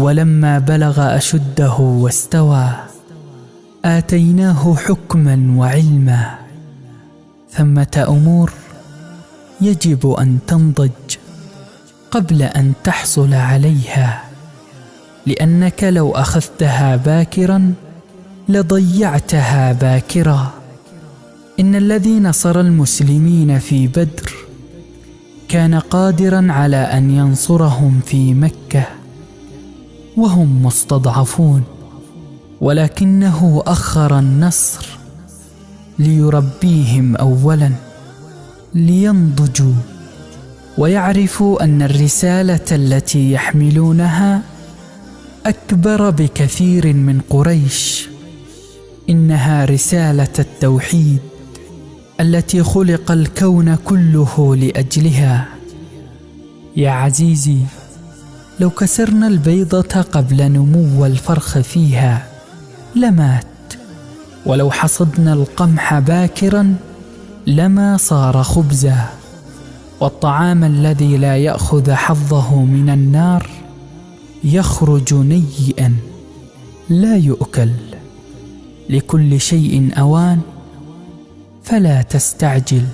ولما بلغ أشده واستوى آتيناه حكما وعلما. ثمة أمور يجب أن تنضج قبل أن تحصل عليها، لأنك لو أخذتها باكرا لضيعتها باكرا. إن الذي نصر المسلمين في بدر كان قادرا على أن ينصرهم في مكة وهم مستضعفون، ولكنه أخر النصر ليربيهم أولا لينضجوا ويعرفوا أن الرسالة التي يحملونها أكبر بكثير من قريش. إنها رسالة التوحيد التي خلق الكون كله لأجلها. يا عزيزي، لو كسرنا البيضة قبل نمو الفرخ فيها لمات، ولو حصدنا القمح باكرا لما صار خبزا. والطعام الذي لا يأخذ حظه من النار يخرج نيئا لا يؤكل. لكل شيء أوان، فلا تستعجل.